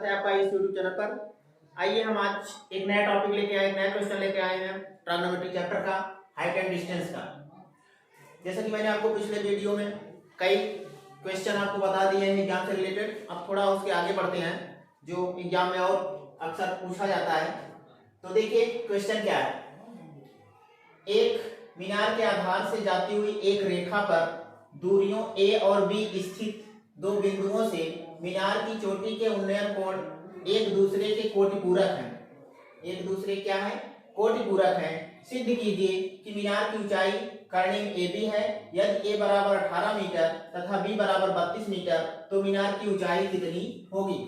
है आपका इस यूट्यूब चैनल पर। आइए हम आज एक नया टॉपिक लेके आए, नया क्वेश्चन लेके आए हैं ट्रिग्नोमेट्री चैप्टर का, हाइट एंड डिस्टेंस का। जैसा कि मैंने आपको पिछले वीडियो में कई क्वेश्चन आपको बता दिए हैं एग्जाम से रिलेटेड। अब थोड़ा उसके आगे बढ़ते हैं जो एग्जाम में और अक्सर पूछा जाता है। तो देखिए क्वेश्चन क्या है। एक मीनार के आधार से जाती हुई एक रेखा पर दूरियों ए और बी स्थित दो बिंदुओं से मीनार की चोटी के उन्नयन कोण एक दूसरे के कोटिपूरक हैं। एक दूसरे क्या है? कोटिपूरक हैं। सिद्ध कीजिए कि मीनार की ऊंचाई कर्णिम ए बी है। यदि ए बराबर 18 मीटर तथा बी बराबर 32 मीटर तो मीनार की ऊंचाई कितनी होगी।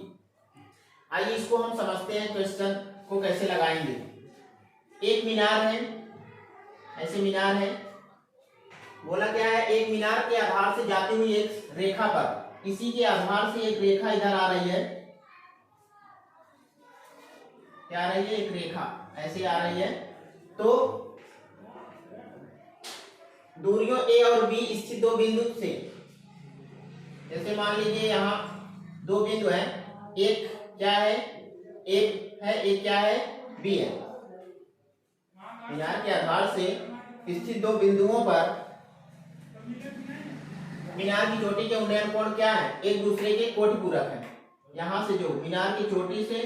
आइए इसको हम समझते हैं, क्वेश्चन को कैसे लगाएंगे। एक मीनार है, ऐसे मीनार है, बोला क्या है, एक मीनार के आधार से जाती हुई एक रेखा पर, इसी के आधार से एक रेखा इधर आ रही है, क्या आ रही है, एक रेखा ऐसे आ रही है। तो दूरियों ए और बी स्थित दो बिंदु से, जैसे मान लीजिए यहाँ दो बिंदु हैं, एक क्या है, एक है, एक क्या है, बी है। मीनार के आधार से स्थित दो बिंदुओं पर मीनार की चोटी के उन्नयन कोण क्या है, एक दूसरे के कोटिपूरक है। यहां से जो मीनार की चोटी से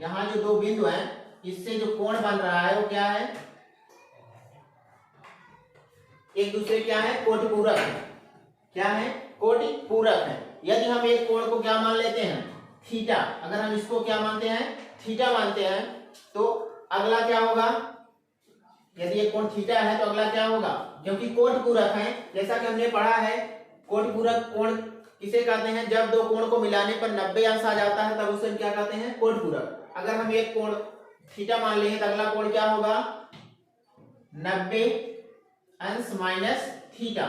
यहाँ जो दो बिंदु हैं, इससे जो कोण बन रहा है वो क्या है, एक दूसरे क्या है, कोटिपूरक है। क्या है, कोटिपूरक है। यदि हम एक कोण को क्या मान लेते हैं, थीटा, अगर हम इसको क्या मानते हैं, थीटा मानते हैं, तो अगला क्या होगा, यदि एक कोण थीटा है तो अगला क्या होगा, क्योंकि कोटिपूरक है, जैसा कि हमने पढ़ा है, कोटिपूरक कोण किसे कहते हैं, जब दो कोण को मिलाने पर 90 अंश आ जाता है तब उसे हम क्या कहते हैं, कोटिपूरक। अगर हम एक कोण थीटा मान लें तो अगला कोण क्या होगा, 90 अंश माइनस थीटा,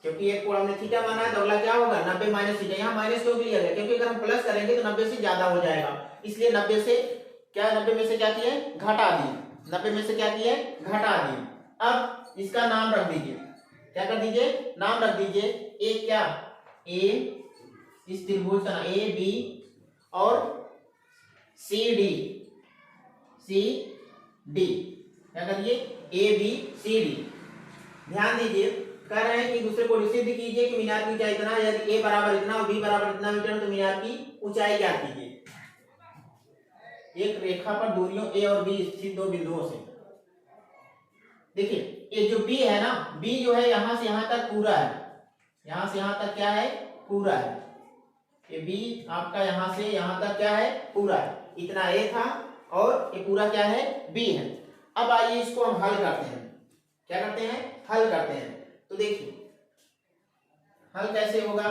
क्योंकि एक कोण हमने थीटा माना है तो अगला क्या होगा, 90 माइनस थीटा। यहाँ माइनस क्यों लिया गया, क्योंकि अगर हम प्लस करेंगे तो 90 से ज्यादा हो जाएगा, इसलिए 90 से क्या, 90 में से क्या किए, घटा दिए, 90 में से क्या किए, घटा दिए। अब इसका नाम रख दीजिए, क्या कर दीजिए, नाम रख दीजिए, एक क्या, ए, इस त्रिभुज का ए बी और सी डी, सी डी, क्या करिए, ए बी सी डी। ध्यान दीजिए, कह रहे हैं कि दूसरे को सिद्ध कीजिए कि मीनार की ऊंचाई इतना है, यदि ए बराबर इतना और बी बराबर इतना मीटर तो मीनार की ऊंचाई क्या कीजिए। एक रेखा पर दूरियों ए और बी स्थित दो बिंदुओं से, देखिए ये जो बी है ना, बी जो है यहां से यहां तक पूरा है, यहां से यहां तक क्या है, पूरा है। ये बी आपका यहां से यहां तक क्या है, पूरा है। इतना ए था और ये पूरा क्या है, बी है। अब आइए इसको हम हल करते हैं, क्या करते हैं, हल करते हैं। तो देखिए हल कैसे होगा।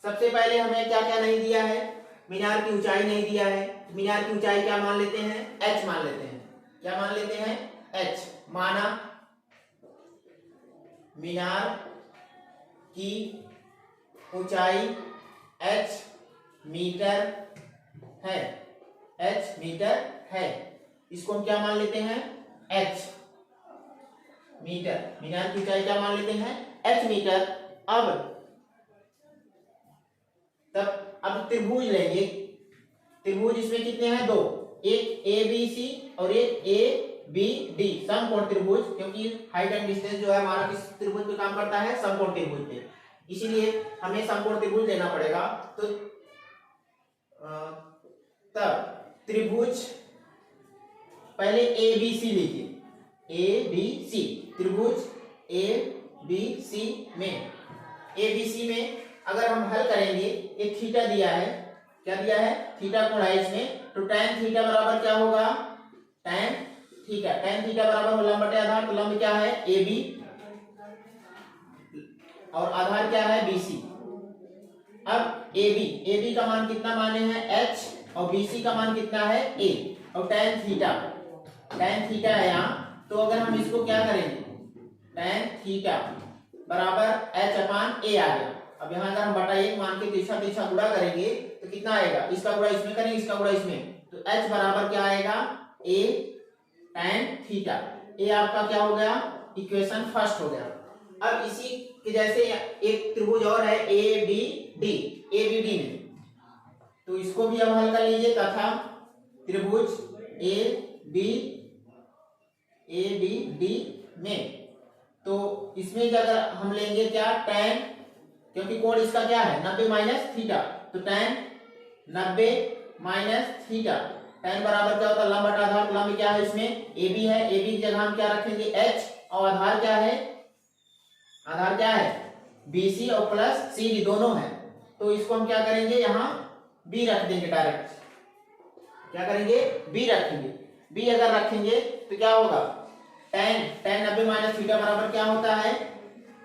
सबसे पहले हमें क्या क्या नहीं दिया है, मीनार की ऊंचाई नहीं दिया है। मीनार की ऊंचाई क्या मान लेते हैं, h मान लेते हैं। क्या मान लेते हैं, h माना। मीनार की ऊंचाई h मीटर है, h मीटर है, इसको हम क्या मान लेते हैं, h मीटर। मीनार की ऊंचाई क्या मान लेते हैं, h मीटर। अब त्रिभुज लेंगे, त्रिभुज इसमें कितने हैं, दो, एक ए बी सी और एक ए बी डी, समकोण त्रिभुज, क्योंकि हाइट एंड डिस्टेंस जो है हमारा किस त्रिभुज पे काम करता है, समकोण त्रिभुज पे, इसीलिए हमें समकोण त्रिभुज लेना पड़ेगा। तो तब त्रिभुज पहले ए बी सी लीजिए, ए बी सी, त्रिभुज ए बी सी में, ए बी सी में अगर हम हल करेंगे, एक थीटा दिया है, क्या दिया है, थीटा कोण है इसमें, तो tan थीटा बराबर क्या होगा, tan थीटा, tan थीटा बराबर लंब बटे आधार, तो लंब क्या है, ए बी और आधार क्या है, बी सी। अब ए बी का मान कितना माने हैं, h, और बी सी का मान कितना है, a, और tan थीटा है यहाँ, तो अगर हम इसको क्या करेंगे, tan थीटा बराबर h अपान a आ गया। अब यहाँ अगर हम बटा 1 मान के तीसरा गुणा करेंगे तो कितना आएगा, इसका गुणा इसमें करेंगे, इसका गुणा इसमें, तो h बराबर क्या आएगा, a tan थीटा। ये आपका क्या हो गया, इक्वेशन फर्स्ट हो गया। अब इसी कि जैसे एक त्रिभुज और है ए बी डी, अब हल कर लीजिए। तथा त्रिभुज ए बी डी में, तो इसमें अगर हम लेंगे क्या, tan, क्योंकि कोण इसका क्या है 90 माइनस थीटा, तो tan 90 माइनस थीटा, tan बराबर क्या होता है लंब बटा आधार। लंब क्या है इसमें AB है, AB की जगह हम क्या रखेंगे H, और आधार क्या है, आधार क्या है BC और प्लस CD दोनों है। तो इसको हम क्या करेंगे यहाँ B रख देंगे डायरेक्ट, क्या करेंगे B रखेंगे। B अगर रखेंगे तो क्या होगा, tan 90 माइनस थीटा बराबर क्या होता है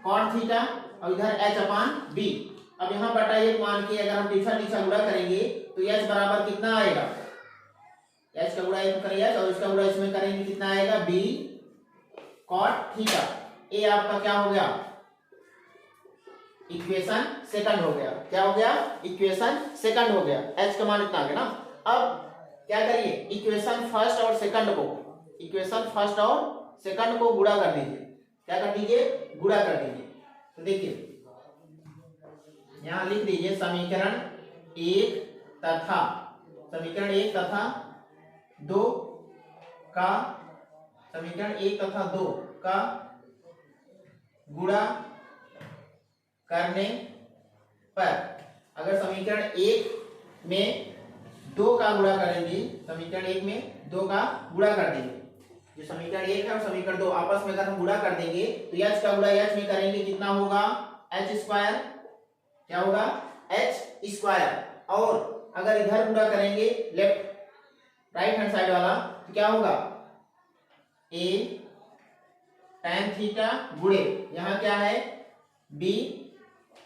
cot थीटा, और इधर H अपान B। अब यहाँ बटा एक मान के अगर हम नीचा गुणा करेंगे तो H बराबर कितना आएगा, H का गुणा इसमें करेंगे और इसका गुणा इसमें करेंगे, कितना आएगा B cot थीटा। ये आपका क्या हो गया, इक्वेशन सेकंड हो गया। क्या हो गया, इक्वेशन सेकंड हो गया। H का मान इतना आ गया ना। अब क्या करिए, इक्वेशन फर्स्ट और सेकंड को गुणा कर दीजिए। क्या कर दीजिए, गुणा कर दीजिए। तो देखिए यहां लिख दीजिए समीकरण 1 तथा 2 का, समीकरण 1 तथा 2 का गुणा करने पर, अगर समीकरण 1 में 2 का गुणा करेंगे, समीकरण 1 में 2 का गुणा कर देंगे, जो समीकरण 1 है और समीकरण 2 आपस में अगर हम गुणा कर देंगे तो h का गुणा h में करेंगे, कितना होगा h स्क्वायर, क्या होगा h स्क्वायर। और अगर इधर गुणा करेंगे लेफ्ट राइट हैंड साइड वाला तो क्या होगा a tan थीटा गुणे यहाँ क्या है b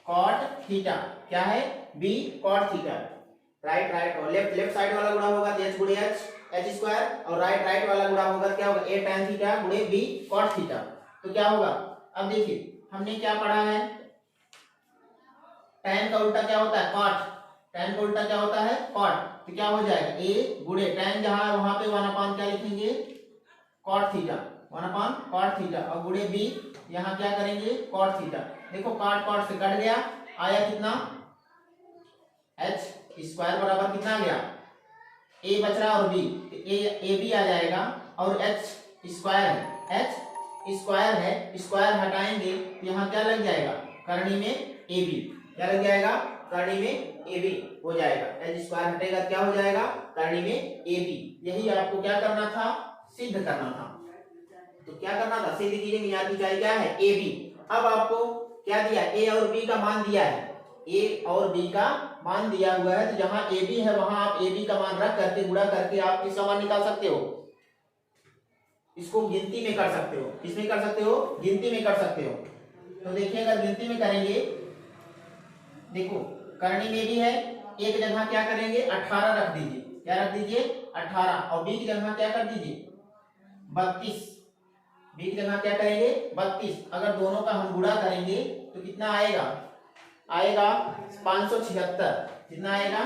cot थीटा, क्या है b cot थीटा। राइट और लेफ्ट साइड वाला गुणा होगा तो h गुणे h स्क्वायर, और राइट वाला गुणा होगा क्या होगा a tan थीटा गुणे b cot थीटा। तो क्या होगा, अब देखिए हमने क्या पढ़ा है, tan का उल्टा क्या होता है cot, tan का उल्टा क्या होता है cot। तो क्या हो जाएगा a गुणे tan, जहां वहां पे 1 अपान क्या लिखेंगे cot थीटा, 1 अपान cot थीटा, और गुणे b यहाँ क्या करेंगे cot थीटा। देखो cot से कट गया, आया कितना h स्क्वायर बराबर कितना आ गया a बच रहा और b, a b आ जाएगा, और h स्क्वायर है, स्क्वायर हटाएंगे तो यहाँ क्या लग जाएगा करनी में ab, क्या लग जाएगा करनी में ab हो जाएगा। h स्क्वायर हटेगा क्या हो जाएगा करनी में ab। यही आपको क्या करना था, सिद्ध करना था। तो क्या करना था, सिद्ध कीजिए यहाँ की ऊंचाई क्या है ab। अब आपको क्या दिया, a और b का मान दिया है, a और b का मान दिया हुआ है, तो जहां ab है वहां आप ab का मान रख करके गुणा करके आप किसका मान निकाल सकते हो, इसको गिनती में कर सकते हो। किसमें कर सकते हो, गिनती में कर सकते हो। तो देखिए अगर गिनती में करेंगे, देखो करनी में भी है, एक जगह क्या करेंगे 18 रख दीजिए, क्या रख दीजिए 18, और b की जगह क्या कर दीजिए 32, b की जगह क्या करेंगे 32। अगर दोनों का हम गुणा करेंगे तो कितना आएगा 576, कितना आएगा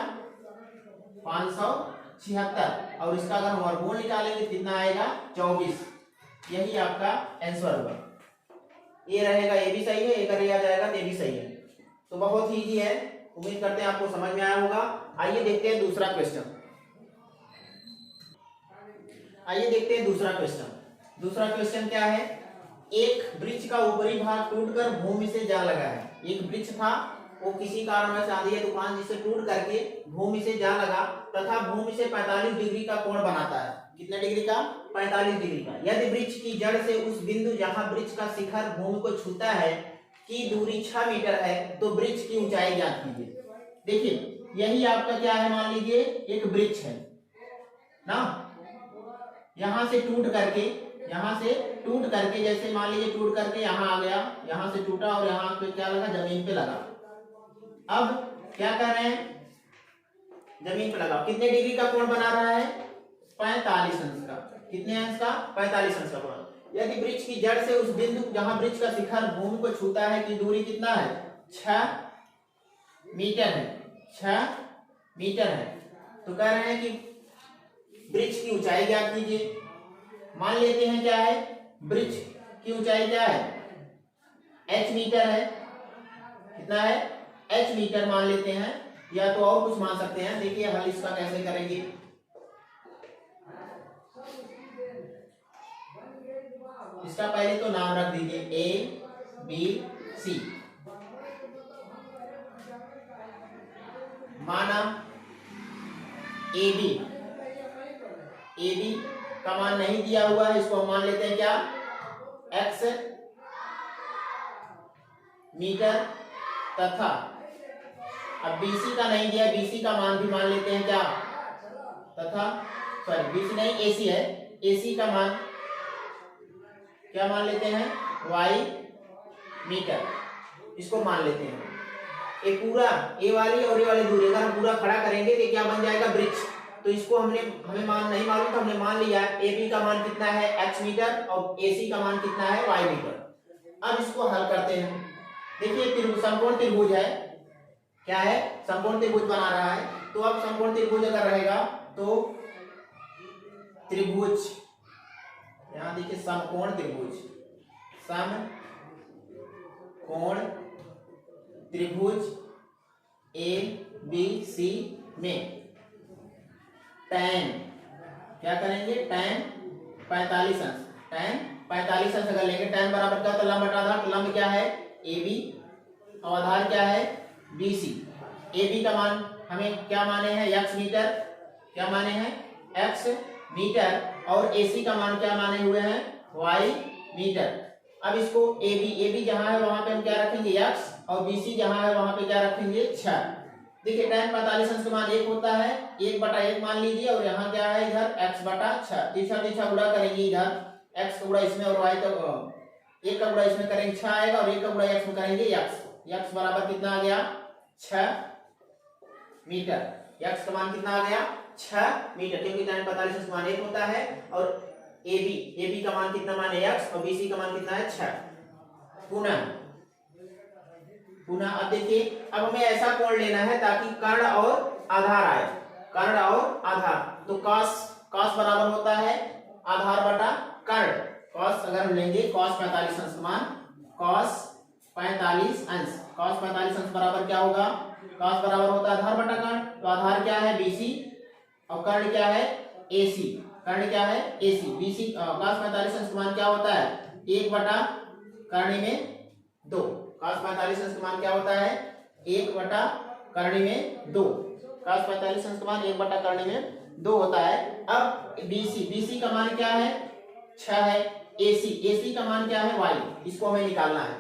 576, और इसका अगर हम वर्गमूल निकालेंगे तो कितना आएगा 24। यही आपका आंसर होगा। ये रहेगा ए भी सही है, एक रह जाएगा तो ए भी सही है। तो बहुत ही इजी है, उम्मीद करते हैं आपको समझ में आया होगा। आइए देखते हैं दूसरा क्वेश्चन। दूसरा क्वेश्चन क्या है, एक वृक्ष का ऊपरी भाग टूटकर भूमि से जा लगा है। एक वृक्ष था, वो किसी कारणवश आंधी या तूफान जिससे टूट करके भूमि से जा लगा तथा भूमि से 45 डिग्री का कोण बनाता है। कितने डिग्री का 45 डिग्री का। यदि वृक्ष की जड़ से उस बिंदु जहां वृक्ष का शिखर भूमि को छूता है की दूरी 6 मीटर है तो वृक्ष की ऊंचाई ज्ञात कीजिए। देखिए यही आपका क्या है, मान लीजिए एक वृक्ष है ना, यहां से टूट करके जैसे मान लीजिए टूट करके यहाँ आ गया, यहाँ से टूटा और यहाँ पे क्या लगा जमीन पे लगा। अब क्या कर रहे हैं, जमीन पे लगा, कितने डिग्री का कोण बना रहा है 45 अंश का। कितने अंश का 45 अंश का कोण। यदि वृक्ष की जड़ से उस बिंदु जहां वृक्ष का शिखर भूमि को छूता है की दूरी कितना है 6 मीटर है, 6 मीटर है। तो कह रहे हैं कि वृक्ष की ऊंचाई ज्ञात कीजिए। मान लेते हैं क्या है, वृक्ष की ऊंचाई क्या है h मीटर है, कितना है h मीटर मान लेते हैं। या तो और कुछ मान सकते हैं। देखिए हल इसका कैसे करेंगे। इसका पहले तो नाम रख दीजिए ए बी सी। माना ए बी का मान नहीं दिया हुआ है, इसको हम मान लेते हैं क्या, एक्स मीटर, तथा अब बीसी का नहीं दिया, बीसी का मान भी मान लेते हैं क्या, तथा सॉरी बीसी नहीं एसी है, एसी का मान क्या मान लेते हैं, वाई मीटर, इसको मान लेते हैं। ये पूरा ए वाली और ए वाली दूरी अगर हम पूरा खड़ा करेंगे तो क्या बन जाएगा, वृक्ष। तो इसको हमें मान नहीं मालूम तो हमने मान लिया ए बी का मान कितना है एक्स मीटर और ए सी का मान कितना है वाई मीटर। अब इसको हल करते हैं। देखिए समकोण त्रिभुज है, क्या है, समकोण त्रिभुज बना रहा है। तो अब समकोण त्रिभुज अगर रहेगा तो त्रिभुज, यहां देखिए समकोण त्रिभुज, समकोण त्रिभुज ए बी सी में tan क्या करेंगे, tan 45 अंश, tan 45 अंश अगर लेंगे, tan बराबर क्या होता है, लंब बटा आधार। तो लंब क्या है ए बी और आधार क्या है बी सी। ए बी का मान हमें क्या माने हैं, एक्स मीटर, क्या माने हैं एक्स मीटर, और ए सी का मान क्या माने हुए हैं वाई मीटर। अब इसको ए बी जहां है वहां पे हम क्या रखेंगे एक्स, और बी सी जहां है वहां पे क्या रखेंगे 6। देखिए tan 45 अंश का मान 1 होता है, 1/1 मान लीजिए, और यहाँ क्या है इधर x/6। तीसरा गुणा करेंगे, इधर x का गुणा इसमें और y का 1 का गुणा इसमें करेंगे 6 आएगा, और 1 का गुणा x में करेंगे x बराबर कितना आ गया 6 मीटर। x का मान कितना आ गया 6 मीटर, क्योंकि tan 45 अंश का मान 1 होता है, और ए बी का मान कितना मान है x, और बी सी का मान कितना है 6। पुनः अब देखिए, अब हमें ऐसा कोण लेना है ताकि कर्ण और आधार आए, कर्ण और आधार। तो cos बराबर होता है आधार बटा कर्ण। cos अगर हम लेंगे cos 45 अंश मान, cos 45 अंश बराबर क्या होगा, cos बराबर होता है आधार बटा कर्ण। तो आधार क्या है BC और कर्ण क्या है AC, कर्ण क्या है AC। BC cos 45 अंश मान क्या होता है 1/कर्ण में 2। cos 45 अंश मान क्या होता है 1/कर्ण में 2। cos 45 अंश मान 1/कर्ण में 2 होता है। अब BC का मान क्या है 6 है, AC का मान क्या है y, इसको हमें निकालना है।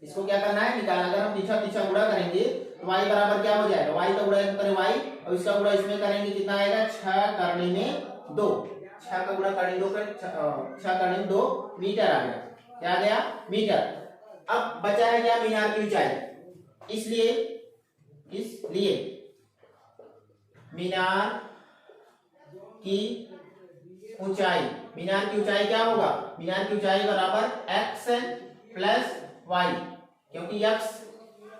इसको क्या करना है निकालना। अगर हम पीछा गुणा करेंगे तो y बराबर क्या हो जाएगा, y का गुणा करें y और इसका गुणा इसमें करेंगे, कितना आएगा 6 में 2, 6 का गुणा करें 2 करें 6 में 2 मीटर आ गया। क्या आ गया मीटर। अब बचा है क्या मीनार की ऊंचाई, इसलिए मीनार की ऊंचाई क्या होगा, मीनार की ऊंचाई बराबर x प्लस y, क्योंकि x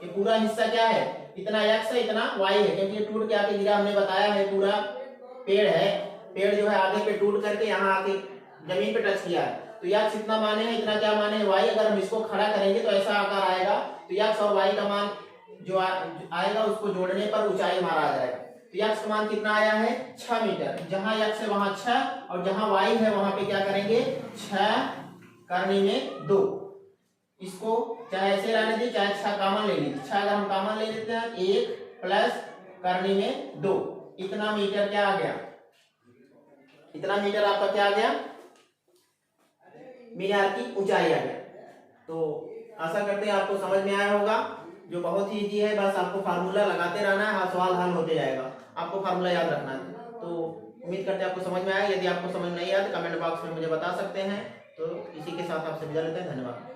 ये पूरा हिस्सा क्या है, इतना x है इतना y है, क्योंकि ये टूट के आके गिरा, हमने बताया है पूरा पेड़ है, पेड़ जो है आगे पे टूट करके यहाँ आके जमीन पे टच किया है। तो x इतना माने है, इतना क्या माने है y। अगर हम इसको खड़ा करेंगे तो ऐसा आकार आएगा। तो x और y का मान जो आएगा उसको जोड़ने पर ऊंचाई हमारा आ जाएगा। तो x का मान कितना आया है 6 मीटर। जहां x है वहां 6 और जहां y है वहां पे क्या करेंगे 6 में 2। इसको चाहे ऐसे रहने दी चाहे 6 कॉमन ले लीजिए। 6 अगर हम कॉमन ले लेते हैं 1 प्लस करनी में 2, इतना मीटर क्या आ गया, इतना मीटर आपका क्या आ गया मीनार की ऊंचाई आ गया। तो आशा करते हैं आपको समझ में आया होगा, जो बहुत ही इजी है। बस आपको फार्मूला लगाते रहना है, सवाल हल होते जाएगा, आपको फार्मूला याद रखना है। तो उम्मीद करते हैं आपको समझ में आया। यदि आपको समझ नहीं आया तो कमेंट बॉक्स में मुझे बता सकते हैं। तो इसी के साथ आपसे विदा लेते हैं, धन्यवाद।